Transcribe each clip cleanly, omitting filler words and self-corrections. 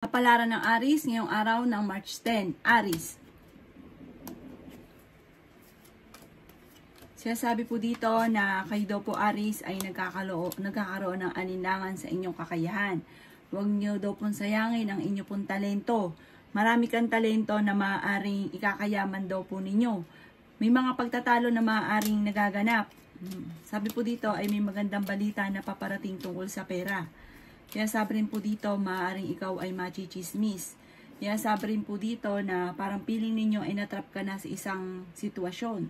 Kapalaran ng Aries ngayong araw ng March 10. Aries. Sinasabi po dito na kayo daw po Aries ay nagkakaroon ng alinlangan sa inyong kakayahan. Huwag niyo daw pong sayangin ang inyong pong talento. Marami kang talento na maaaring ikakayaman daw po ninyo. May mga pagtatalo na maaaring nagaganap. Sabi po dito ay may magandang balita na paparating tungkol sa pera. Kaya sabi rin po dito, maaaring ikaw ay machichismis. Kaya sabi rin po dito na parang feeling ninyo ay natrap ka na sa isang sitwasyon.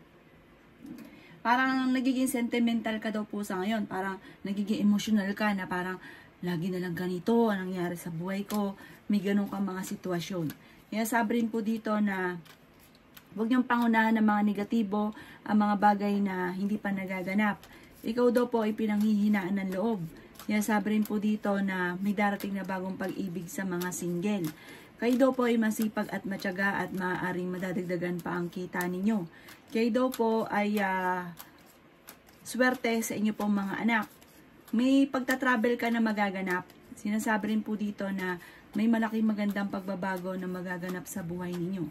Parang nagiging sentimental ka daw po sa ngayon. Parang nagiging emotional ka na parang lagi na lang ganito ang nangyari sa buhay ko. May ganun kang mga sitwasyon. Kaya sabi rin po dito na huwag niyong pangunahan ng mga negatibo ang mga bagay na hindi pa nagaganap. Ikaw daw po ay pinanghihinaan ng loob. Kaya sabi rin po dito na may darating na bagong pag-ibig sa mga single. Kayo daw po ay masipag at matyaga at maaaring madadagdagan pa ang kita ninyo. Kayo daw po ay swerte sa inyo pong mga anak. May pagta-travel ka na magaganap. Sinasabi rin po dito na may malaking magandang pagbabago na magaganap sa buhay ninyo.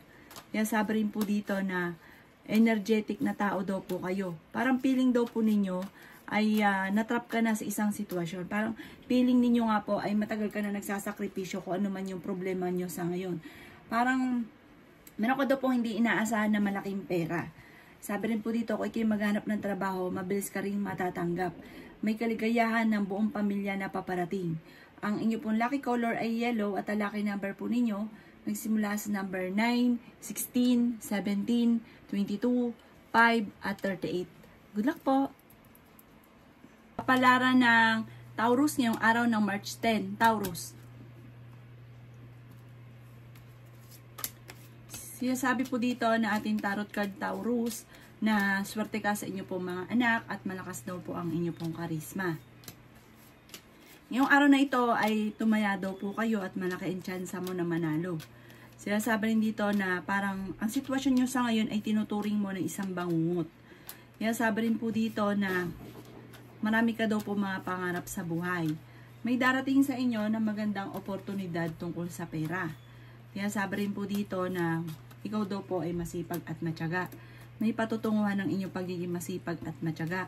Kaya sabi rin po dito na energetic na tao daw po kayo. Parang feeling daw po ninyo ay natrap ka na sa isang sitwasyon. Parang feeling ninyo nga po ay matagal ka na nagsasakripisyo kung ano man yung problema nyo sa ngayon. Parang meron ko daw po hindi inaasahan na malaking pera. Sabi rin po dito, kung ikay maghanap ng trabaho, mabilis ka rin matatanggap. May kaligayahan ng buong pamilya na paparating. Ang inyo pong lucky color ay yellow at ang lucky number po ninyo nagsimula sa number 9, 16, 17, 22, 5 at 38. Good luck po! Kapalaran ng Taurus ngayong araw ng March 10. Taurus. Sinasabi po dito na ating tarot card Taurus na swerte ka sa inyo pong mga anak at malakas daw po ang inyo pong karisma. Ngayong araw na ito ay tumaya daw po kayo at malaki ang tsansa mo na manalo. Sinasabi rin dito na parang ang sitwasyon nyo sa ngayon ay tinuturing mo ng isang bangungot. Kaya sabi rin po dito na marami ka daw po mga pangarap sa buhay. May darating sa inyo na magandang oportunidad tungkol sa pera. Kaya sabi rin po dito na ikaw daw po ay masipag at matyaga. May patutunguhan ng inyong pagiging masipag at matyaga.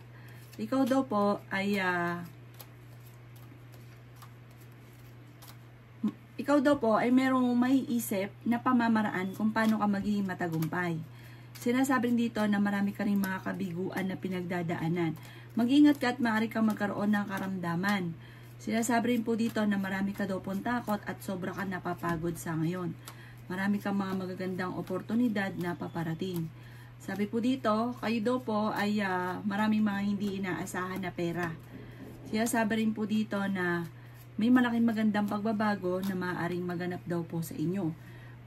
Ikaw daw po ay merong may isip na pamamaraan kung paano ka magiging matagumpay. Sinasabi rin dito na marami ka rin mga kabiguan na pinagdadaanan. Mag-ingat ka at maaari kang magkaroon ng karamdaman. Sinasabi rin po dito na marami ka daw pong takot at sobra ka napapagod sa ngayon. Marami kang mga magagandang oportunidad na paparating. Sabi po dito, kayo daw po ay maraming mga hindi inaasahan na pera. Sinasabi rin po dito na may malaking magandang pagbabago na maaaring maganap daw po sa inyo.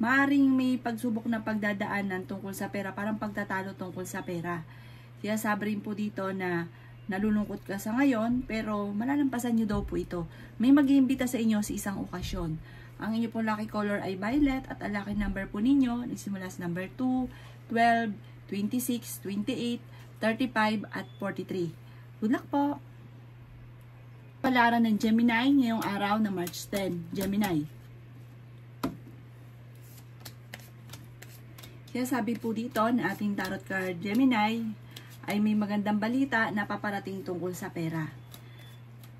Maaaring may pagsubok na pagdadaanan tungkol sa pera, parang pagtatalo tungkol sa pera. Sinasabi rin po dito na nalulungkot ka sa ngayon, pero malalampasan nyo daw po ito. May mag-iimbita sa inyo sa isang okasyon. Ang inyo pong lucky color ay violet at ang lucky number po ninyo, nagsimula sa number 2, 12, 26, 28, 35 at 43. Good luck po! Palaran ng Gemini ngayong araw na March 10. Gemini. Kaya sabi po dito na ating tarot card Gemini ay may magandang balita na paparating tungkol sa pera.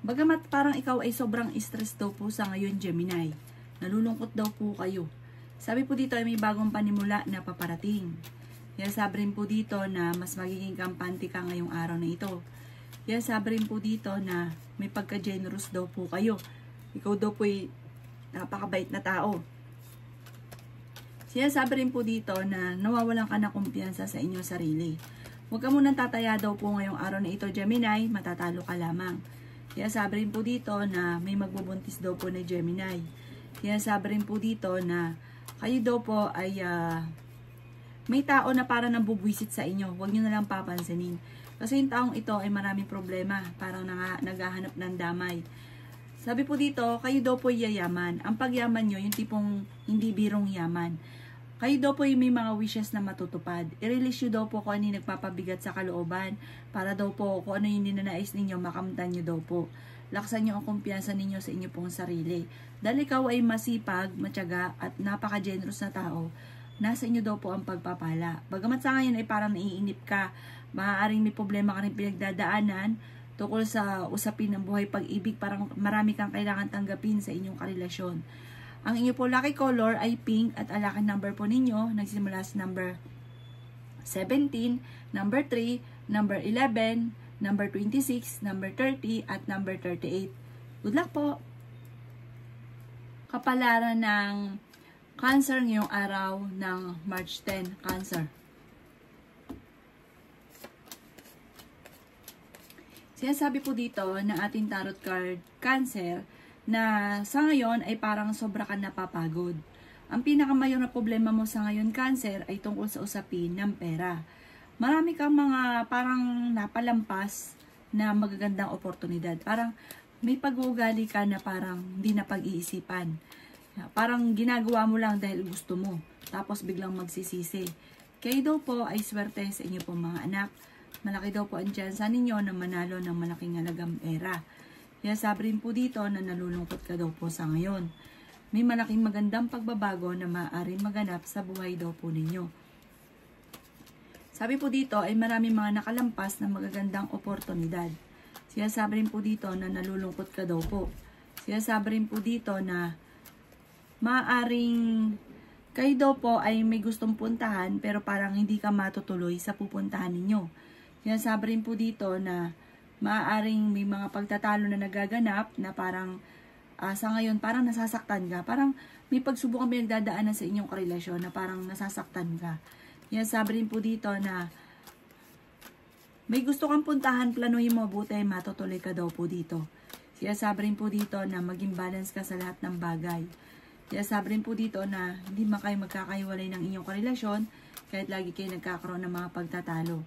Bagamat parang ikaw ay sobrang stress daw po sa ngayon, Gemini. Nalulungkot daw po kayo. Sabi po dito ay may bagong panimula na paparating. Kaya sabi rin po dito na mas magiging kampante ka ngayong araw na ito. Kaya sabi rin po dito na may pagka-generous daw po kayo. Ikaw daw po ay napakabait na tao. Sinasabi rin po dito na nawawalan ka na kumpiyansa sa inyong sarili. Huwag ka munang tataya daw po ngayong araw na ito, Gemini, matatalo ka lamang. Kaya sabi rin po dito na may magbubuntis daw po na Gemini. Kaya sabi rin po dito na kayo daw po ay may tao na parang nambubwisit sa inyo. Huwag nyo na lang papansinin. Kasi yung taong ito ay maraming problema, parang naghahanap ng damay. Sabi po dito, kayo daw po yayaman. Ang pagyaman nyo, yung tipong hindi birong yaman. Kayo daw po yung may mga wishes na matutupad. I-release nyo daw po kung ano yung nagpapabigat sa kalooban para daw po kung ano yung ninanais ninyo, makamtan nyo daw po. Laksan nyo ang kumpiyansa ninyo sa inyo pong sarili. Dahil ikaw ay masipag, matyaga, at napaka-generous na tao, nasa inyo daw po ang pagpapala. Bagamat sa ngayon ay parang naiinip ka, maaaring may problema ka rin pinagdadaanan tungkol sa usapin ng buhay pag-ibig, parang marami kang kailangan tanggapin sa inyong karelasyon. Ang inyo po lucky color ay pink at ang lucky number po ninyo nagsimula sa number 17, number 3, number 11, number 26, number 30, at number 38. Good luck po! Kapalaran ng Cancer ngayong araw ng March 10, Cancer. Sinasabi po dito ng ating tarot card, Cancer, na sa ngayon ay parang sobra ka napapagod. Ang pinakamayor na problema mo sa ngayon, Cancer, ay tungkol sa usapin ng pera. Marami kang mga parang napalampas na magagandang oportunidad. Parang may pag-uugali ka na parang hindi na pag-iisipan. Parang ginagawa mo lang dahil gusto mo. Tapos biglang magsisisi. Kayo daw po ay swerte sa inyo po mga anak. Malaki daw po ang tsansa ninyo na manalo ng malaking halagang pera. Kaya sabi rin po dito na nalulungkot ka daw po sa ngayon. May malaking magandang pagbabago na maaaring maganap sa buhay daw po ninyo. Sabi po dito ay marami mga nakalampas na magagandang oportunidad. Siya sabi rin po dito na nalulungkot ka daw po. Siya sabi rin po dito na maaaring kayo daw po ay may gustong puntahan pero parang hindi ka matutuloy sa pupuntahan ninyo. Siya sabi rin po dito na maaaring may mga pagtatalo na nagaganap na parang sa ngayon parang nasasaktan ka. Parang may pagsubok ang pinagdadaanan sa inyong karelasyon na parang nasasaktan ka. Yan sabi rin po dito na may gusto kang puntahan, planuhin mo mabuti, matutuloy ka daw po dito. Siya sabi rin po dito na maging balance ka sa lahat ng bagay. Siya sabi rin po dito na hindi man kayo magkakahiwalay ng inyong karelasyon kahit lagi kayo nagkakaroon ng mga pagtatalo.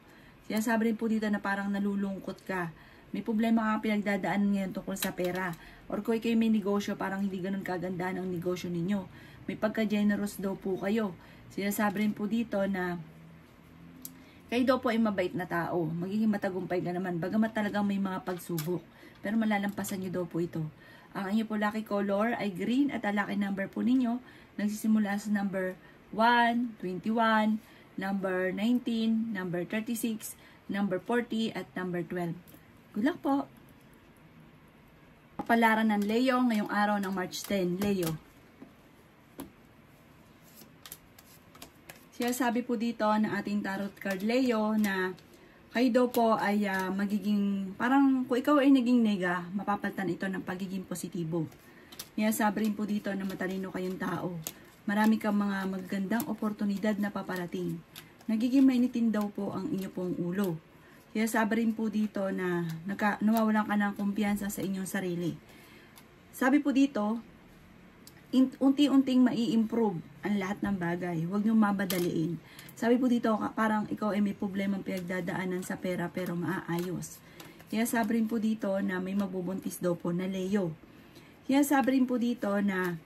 Siya sabi rin po dito na parang nalulungkot ka. May problema ka pinagdadaanan ngayon tungkol sa pera. Or kung kayo may negosyo, parang hindi ganun kaganda ng negosyo ninyo. May pagka-generous daw po kayo. Siya sabi rin po dito na kayo daw po ay mabait na tao. Magiging matagumpay ka naman. Bagamat talagang may mga pagsubok. Pero malalampasan nyo daw po ito. Ang inyo po lucky color ay green at ang lucky number po ninyo nagsisimula sa number 1, 21, number 19, number 36, number 40, at number 12. Good luck po! Kapalaran ng Leo ngayong araw ng March 10. Leo. Siya sabi po dito ng ating tarot card Leo na kayo daw po ay magiging, parang kung ikaw ay naging nega, mapapalitan ito ng pagiging positibo. Siya sabi rin po dito na matalino kayong tao. Marami kang mga magagandang oportunidad na paparating. Nagiging mainitin daw po ang inyo pong ulo. Kaya sabi rin po dito na nawawalan ka ng kumpiyansa sa inyong sarili. Sabi po dito, unti-unting mai-improve ang lahat ng bagay. Huwag niyong mabadaliin. Sabi po dito, parang ikaw ay may problemang pinagdadaanan sa pera pero maaayos. Kaya sabi rin po dito na may mabubuntis daw po na Leo. Kaya sabi rin po dito na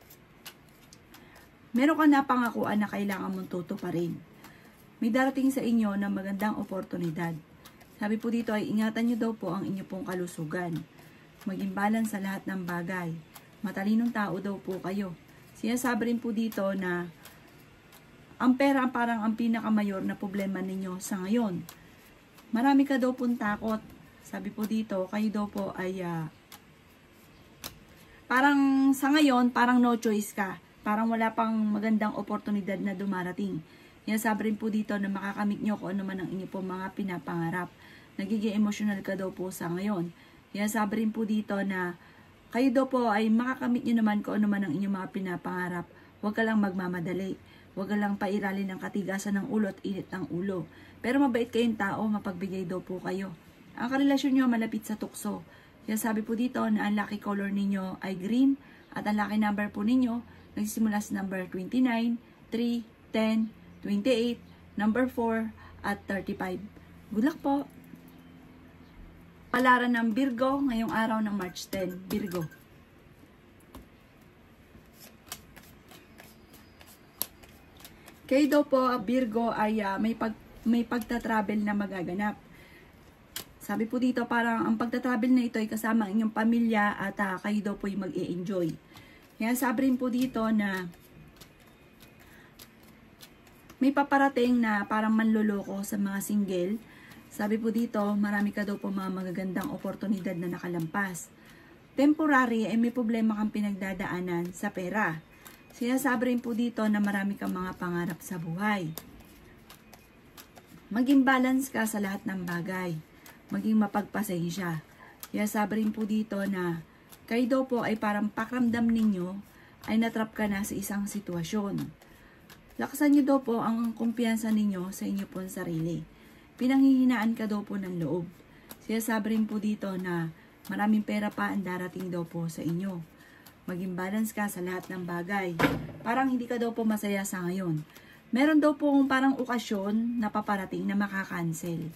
meron ka na pangakuan na kailangan mong tutuparin. May darating sa inyo na magandang oportunidad. Sabi po dito ay ingatan nyo daw po ang inyo pong kalusugan. Maging balance sa lahat ng bagay. Matalinong tao daw po kayo. Sinasabi rin po dito na ang pera parang ang pinakamayor na problema ninyo sa ngayon. Marami ka daw pong takot. Sabi po dito, kayo daw po ay parang sa ngayon, parang no choice ka. Parang wala pang magandang oportunidad na dumarating. Sinasabi rin po dito na makakamit nyo kung ano man ang inyo po mga pinapangarap. Nagiging emotional ka daw po sa ngayon. Sinasabi rin po dito na kayo daw po ay makakamit nyo naman kung ano man ang inyong mga pinapangarap. Huwag ka lang magmamadali. Huwag ka lang pairalin ng katigasan ng ulo at init ng ulo. Pero mabait kayong tao, mapagbigay daw po kayo. Ang karelasyon nyo malapit sa tukso. Kaya sabi po dito na ang lucky color ninyo ay green at ang lucky number po ninyo nagsisimula sa number 29, 3, 10, 28, number 4, at 35. Good luck po! Palaran ng Virgo ngayong araw ng March 10. Virgo. Kayo daw po, Virgo, ay may pagta-travel na magaganap. Sabi po dito, parang ang pagta-travel na ito ay kasama ang inyong pamilya at kayo daw po ay mag-i-enjoy. Kaya sabi rin po dito na may paparating na parang manloloko sa mga single. Sabi po dito, marami ka daw po mga magagandang oportunidad na nakalampas. Temporary ay may problema kang pinagdadaanan sa pera. Sinasabi rin po dito na marami kang mga pangarap sa buhay. Maging balance ka sa lahat ng bagay. Maging mapagpasensya. Kaya sabi rin po dito na kayo daw po ay parang pakiramdam ninyo ay natrap ka na sa isang sitwasyon. Lakasan nyo daw po ang kumpiyansa ninyo sa inyo po sarili. Pinanghihinaan ka daw po ng loob. Sinasabi rin po dito na maraming pera pa ang darating daw po sa inyo. Maging balance ka sa lahat ng bagay. Parang hindi ka daw po masaya sa ngayon. Meron daw po parang okasyon na paparating na makakancel.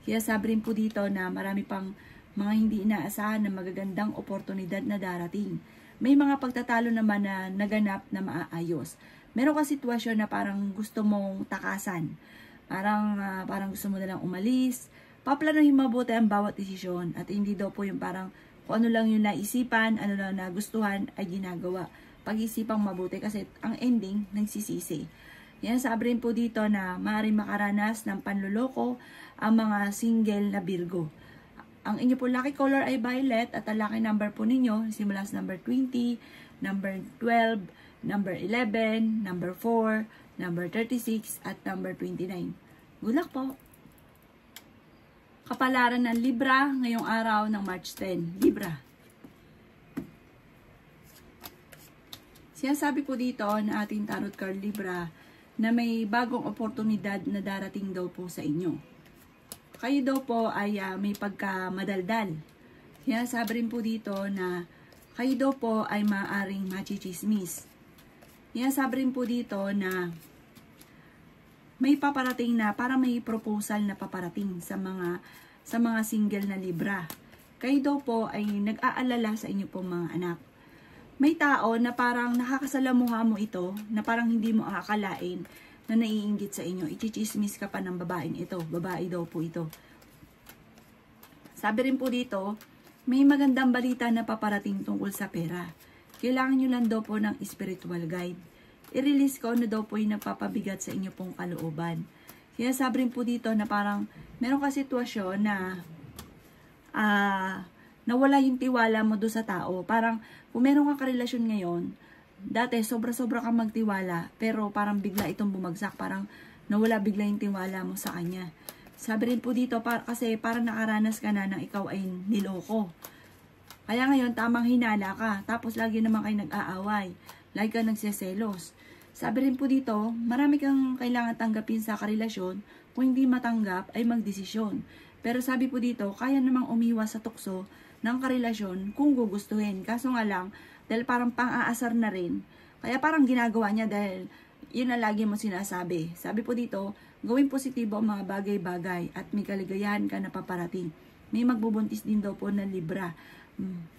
Kaya sabi rin po dito na marami pang mga hindi inaasahan na magagandang oportunidad na darating. May mga pagtatalo naman na naganap na maaayos. Meron ka sitwasyon na parang gusto mong takasan. Parang gusto mo na lang umalis. Paplanuhin mabuti ang bawat desisyon at hindi daw po yung parang kung ano lang yung naisipan, ano lang nagustuhan ay ginagawa. Pag-isipang mabuti kasi ang ending nagsisisi. Yan, sabi rin po dito na maaaring makaranas ng panluloko ang mga single na Virgo. Ang inyo po lucky color ay violet at ang lucky number po ninyo simula sa number 20, number 12, number 11, number 4, number 36, at number 29. Good luck po! Kapalaran ng Libra ngayong araw ng March 10. Libra. Sinasabi po dito na ating tarot card Libra na may bagong oportunidad na darating daw po sa inyo. Kayo daw po ay may pagkamadaldal. Sinasabi rin po dito na kayo daw po ay maaaring machichismis. Sinasabi rin po dito na may paparating na para may proposal na paparating sa mga single na Libra. Kayo daw po ay nag-aalala sa inyo pong mga anak. May tao na parang nakakasalamuha mo ito, na parang hindi mo akalain na naiinggit sa inyo. Ichichismis ka pa ng babaeng ito. Babae daw po ito. Sabi rin po dito, may magandang balita na paparating tungkol sa pera. Kailangan nyo lang daw po ng spiritual guide. I-release ko na daw po yung nagpapabigat sa inyo pong kalooban. Kaya sabi rin po dito na parang meron ka sitwasyon na nawala yung tiwala mo doon sa tao. Parang kung meron kang karelasyon ngayon, dati sobra-sobra kang magtiwala, pero parang bigla itong bumagsak. Parang nawala bigla yung tiwala mo sa kanya. Sabi rin po dito, kasi parang nakaranas ka na ng ikaw ay niloko. Kaya ngayon, tamang hinala ka. Tapos lagi naman kayo nag-aaway. Lagi ka nagseselos. Sabi rin po dito, marami kang kailangan tanggapin sa karelasyon. Kung hindi matanggap, ay magdesisyon. Pero sabi po dito, kaya namang umiwas sa tukso ng karelasyon kung gugustuhin. Kaso nga lang, dahil parang pang-aasar na rin, kaya parang ginagawa niya dahil yun na lagi mo sinasabi. Sabi po dito, gawin positibo ang mga bagay-bagay at may kaligayahan ka na paparating. May magbubuntis din daw po na Libra.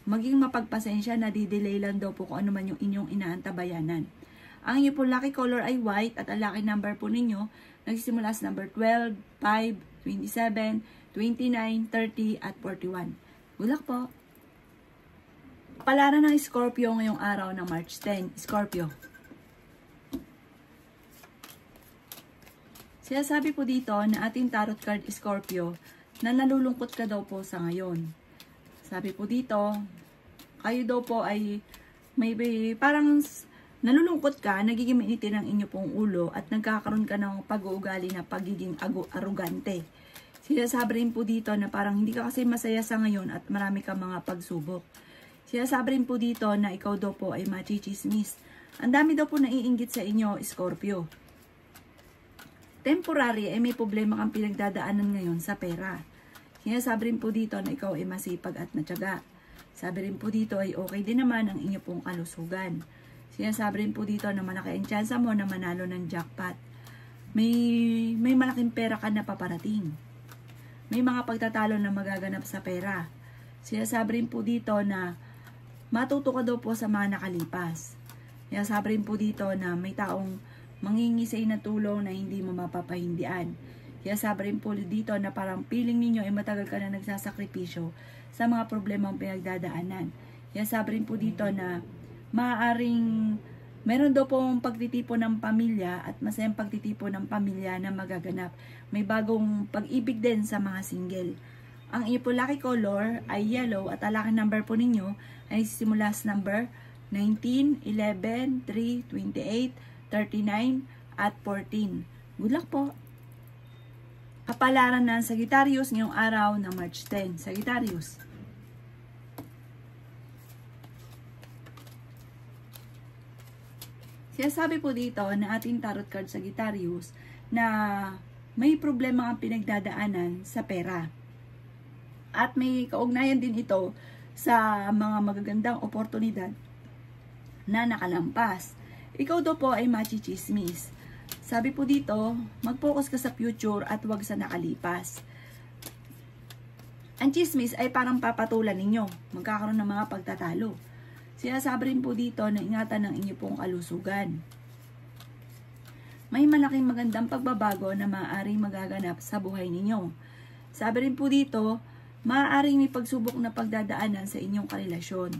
Maging mapagpasensya na di-delay lang daw po kung ano man yung inyong inaantabayanan. Ang inyo po lucky color ay white at ang lucky number po ninyo nagsisimula sa number 12, 5, 27, 29, 30 at 41. Good luck po! Palaran ng Scorpio ngayong araw ng March 10. Scorpio. Sinasabi po dito na ating tarot card Scorpio na nalulungkot ka daw po sa ngayon. Sabi po dito, kayo daw po ay may parang nalulungkot ka, nagiging mainitin ang inyo pong ulo at nagkakaroon ka ng pag-uugali na pagiging arugante. Sinasabi rin po dito na parang hindi ka kasi masaya sa ngayon at marami kang mga pagsubok. Sinasabi rin po dito na ikaw daw po ay machichismis. Ang dami daw po naiinggit sa inyo, Scorpio. Temporary ay may problema kang pinagdadaanan ngayon sa pera. Sinasabi rin po dito na ikaw ay masipag at natyaga. Sabi rin po dito ay okay din naman ang inyo pong kalusugan. Sinasabi rin po dito na malaki ang tsansa mo na manalo ng jackpot. May malaking pera ka na paparating. May mga pagtatalo na magaganap sa pera. Sinasabi rin po dito na matuto ka daw po sa mga nakalipas. Sinasabi rin po dito na may taong mangingi sa na tulong na hindi mo mapapahindian. Kaya sabi rin po dito na parang feeling ninyo ay matagal ka na nagsasakripisyo sa mga problema ang pinagdadaanan. Kaya sabi rin po dito na maaaring meron daw pong pagtitipon ng pamilya at masayang pagtitipon ng pamilya na magaganap. May bagong pag-ibig din sa mga single. Ang inyo po lucky color ay yellow at ang lucky number po ninyo ay simula sa number 19, 11, 3, 28, 39, at 14. Good luck po! Kapalaran ng Sagittarius ngayong araw ng March 10. Sagittarius. Sabi po dito na ating tarot card Sagittarius na may problema ang pinagdadaanan sa pera. At may kaugnayan din ito sa mga magagandang oportunidad na nakalampas. Ikaw daw po ay machichismis. Sabi po dito, mag-focus ka sa future at wag sa nakalipas. Ang chismis ay parang papatulan ninyo. Magkakaroon ng mga pagtatalo. Sinasabi rin po dito na ingatan ng inyo pong kalusugan. May malaking magandang pagbabago na maaaring magaganap sa buhay ninyo. Sabi rin po dito, maaaring may pagsubok na pagdadaanan sa inyong karelasyon.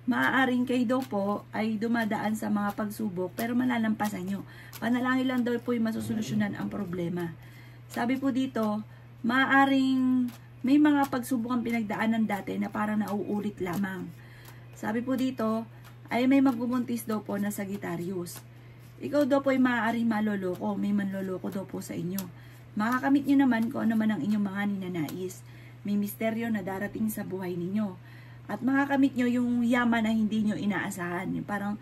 Maaaring kayo daw po ay dumadaan sa mga pagsubok pero malalampasan nyo. Panalangin lang daw po yung masusolusyonan ang problema. Sabi po dito, maaaring may mga pagsubok ang pinagdaanan dati na parang nauulit lamang. Sabi po dito, ay may magbubuntis daw po na Sagittarius. Ikaw daw po ay maaaring maloloko, may manloloko daw po sa inyo. Makakamit nyo naman kung ano man ang inyong mga ninanais. May misteryo na darating sa buhay ninyo. At makakamit nyo yung yaman na hindi nyo inaasahan. Parang,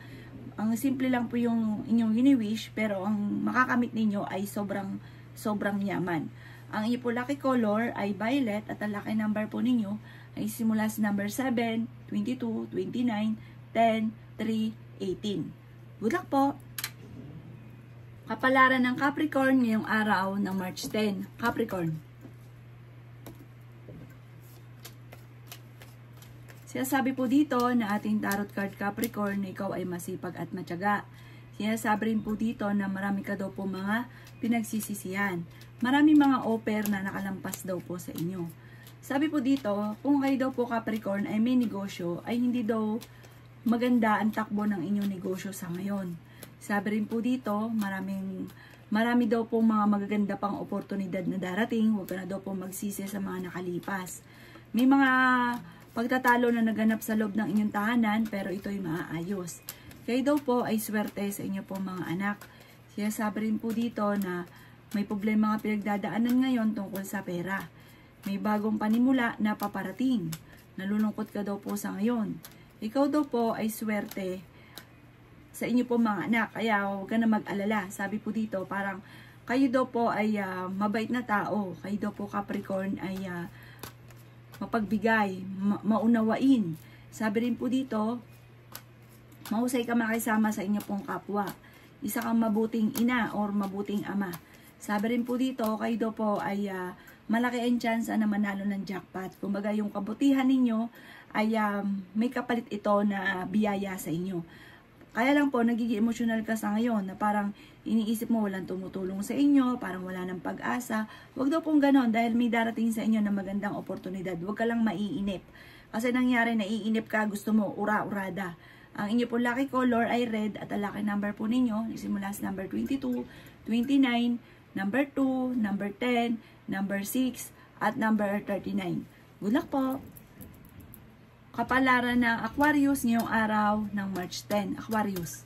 ang simple lang po yung inyong wini-wish, pero ang makakamit ninyo ay sobrang yaman. Ang inyo po lucky color ay violet at ang lucky number po ninyo ay simula sa number 7, 22, 29, 10, 3, 18. Good luck po! Kapalaran ng Capricorn ngayong araw ng March 10. Capricorn. Sinasabi po dito na ating tarot card Capricorn na ikaw ay masipag at matyaga. Sinasabi rin po dito na marami ka daw po mga pinagsisisihan. Marami mga offer na nakalampas daw po sa inyo. Sabi po dito, kung kayo daw po Capricorn ay may negosyo, ay hindi daw maganda ang takbo ng inyong negosyo sa ngayon. Sabi rin po dito, marami daw po mga magaganda pang oportunidad na darating. Huwag ka na daw po magsisi sa mga nakalipas. May mga pagtatalo na naganap sa loob ng inyong tahanan, pero ito'y maaayos. Kayo daw po ay swerte sa inyo po mga anak. Sabi rin po dito na may problema nga pinagdadaanan ngayon tungkol sa pera. May bagong panimula na paparating. Nalulungkot ka daw po sa ngayon. Ikaw daw po ay swerte sa inyo po mga anak. Kaya huwag ka na mag-alala. Sabi po dito, parang kayo daw po ay mabait na tao. Kayo daw po Capricorn ay mapagbigay, maunawain. Sabi rin po dito, mahusay ka makisama sa inyo pong kapwa. Isa kang mabuting ina or mabuting ama. Sabi rin po dito, kayo daw po ay malaki ang chance na manalo ng jackpot. Kumbaga yung kabutihan ninyo ay may kapalit ito na biyaya sa inyo. Kaya lang po, nagiging emotional ka sa ngayon na parang iniisip mo walang tumutulong sa inyo, parang wala ng pag-asa. Huwag daw pong ganon dahil may darating sa inyo na magandang oportunidad. Huwag ka lang maiinip. Kasi nangyari, naiinip ka, gusto mo ura-urada. Ang inyo po lucky color ay red at ang lucky number po ninyo, simula sa number 22, 29, number 2, number 10, number 6, at number 39. Good luck po! Kapalaran ng Aquarius ngayong araw ng March 10. Aquarius.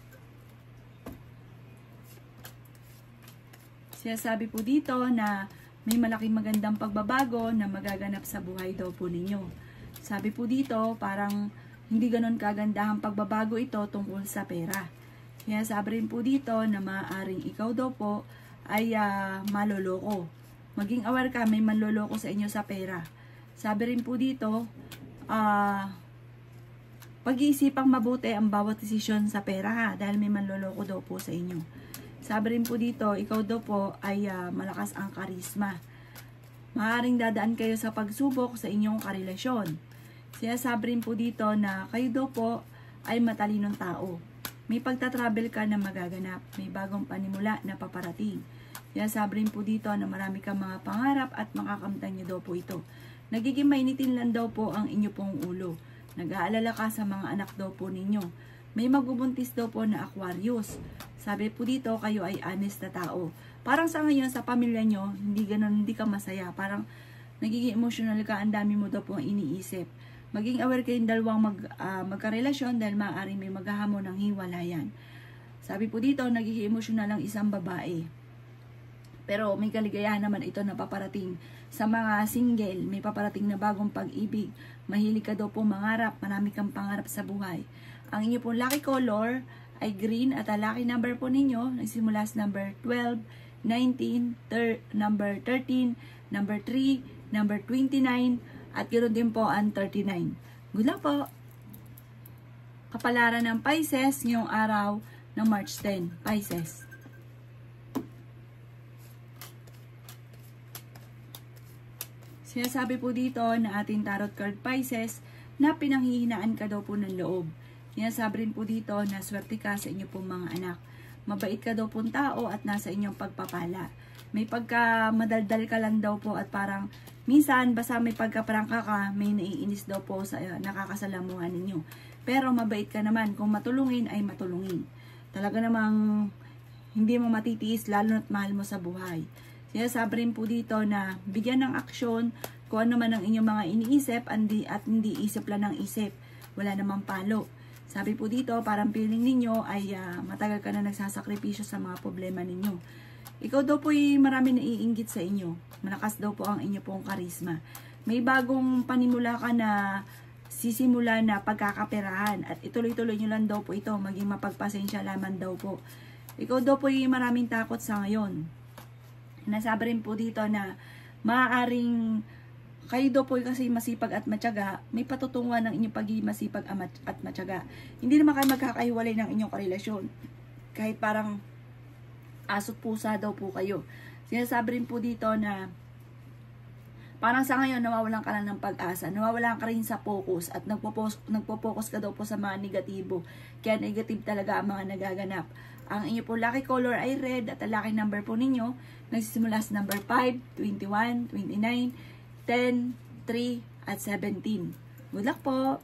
Sinasabi po dito na may malaking magandang pagbabago na magaganap sa buhay daw po ninyo. Sabi po dito, parang hindi ganon kagandahang pagbabago ito tungkol sa pera. Sinasabi rin po dito na maaaring ikaw daw po ay maloloko. Maging aware ka, may manloloko sa inyo sa pera. Sabi rin po dito, pag-iisipang mabuti ang bawat desisyon sa pera ha, dahil may manloloko daw po sa inyo. Sabi rin po dito, ikaw daw po ay malakas ang karisma. Maaaring dadaan kayo sa pagsubok sa inyong karelasyon. Sinasabi rin po dito na kayo daw po ay matalinong tao. May pagta-travel ka na magaganap. May bagong panimula na paparating. Sabi rin po dito na marami kang mga pangarap at makakamtan niyo daw po ito. Nagiging mainitin lang daw po ang inyo pong ulo. Nag-aalala ka sa mga anak daw po ninyo. May magbubuntis daw po na Aquarius. Sabi po dito, kayo ay honest na tao. Parang sa ngayon, sa pamilya nyo, hindi ka masaya. Parang nagiging emotional ka, ang dami mo daw po iniisip. Maging aware kayong dalawang magkarelasyon dahil maaaring may maghahamon ng hiwalayan. Sabi po dito, nagiging emotional ang isang babae. Pero may kaligayahan naman ito na paparating. Sa mga single, may paparating na bagong pag-ibig. Mahilig ka daw po mangarap, marami kang pangarap sa buhay. Ang inyo pong lucky color ay green at ang lucky number po ninyo, nagsimula sa number 12, 19, number 13, number 3, number 29, at ganoon din po ang 39. Good luck po! Kapalaran ng Pisces ngayong araw ng March 10. Pisces. Sinasabi po dito na ating tarot card Pisces na pinanghihinaan ka daw po ng loob. Sinasabi rin po dito na swerte ka sa inyo pong mga anak. Mabait ka daw pong tao at nasa inyong pagpapala. May pagka madaldal ka lang daw po at parang minsan basta may pagkaprangka ka, may naiinis daw po sa nakakasalamuhan ninyo. Pero mabait ka naman, kung matulungin ay matulungin. Talaga namang hindi mo matitiis lalo na't mahal mo sa buhay. Sinasabi rin po dito na bigyan ng aksyon kung ano man ang inyong mga iniisip at hindi isip lang ng isip. Wala namang palo. Sabi po dito, parang feeling ninyo ay matagal ka na nagsasakripisyo sa mga problema ninyo. Ikaw daw po ay marami naiinggit sa inyo. Malakas daw po ang inyo pong karisma. May bagong panimula ka na sisimula na pagkakaperahan at ituloy-tuloy nyo lang daw po ito. Maging mapagpasensya lamang daw po. Ikaw daw po ay maraming takot sa ngayon. Nasabi rin po dito na maaaring kayo daw po kasi masipag at matyaga, may patutunguhan ng inyong pagiging masipag at matyaga. Hindi naman kayo magkakahiwalay ng inyong karelasyon. Kahit parang asot pusa daw po kayo. Sinasabi rin po dito na parang sa ngayon nawawalan ka lang ng pag-asa, nawawalan ka rin sa focus at nagpo-focus ka daw po sa mga negatibo. Kaya negative talaga ang mga nagaganap. Ang inyo po lucky color ay red at ang lucky number po ninyo nagsisimula sa number 5, 21, 29, 10, 3 at 17. Good luck po!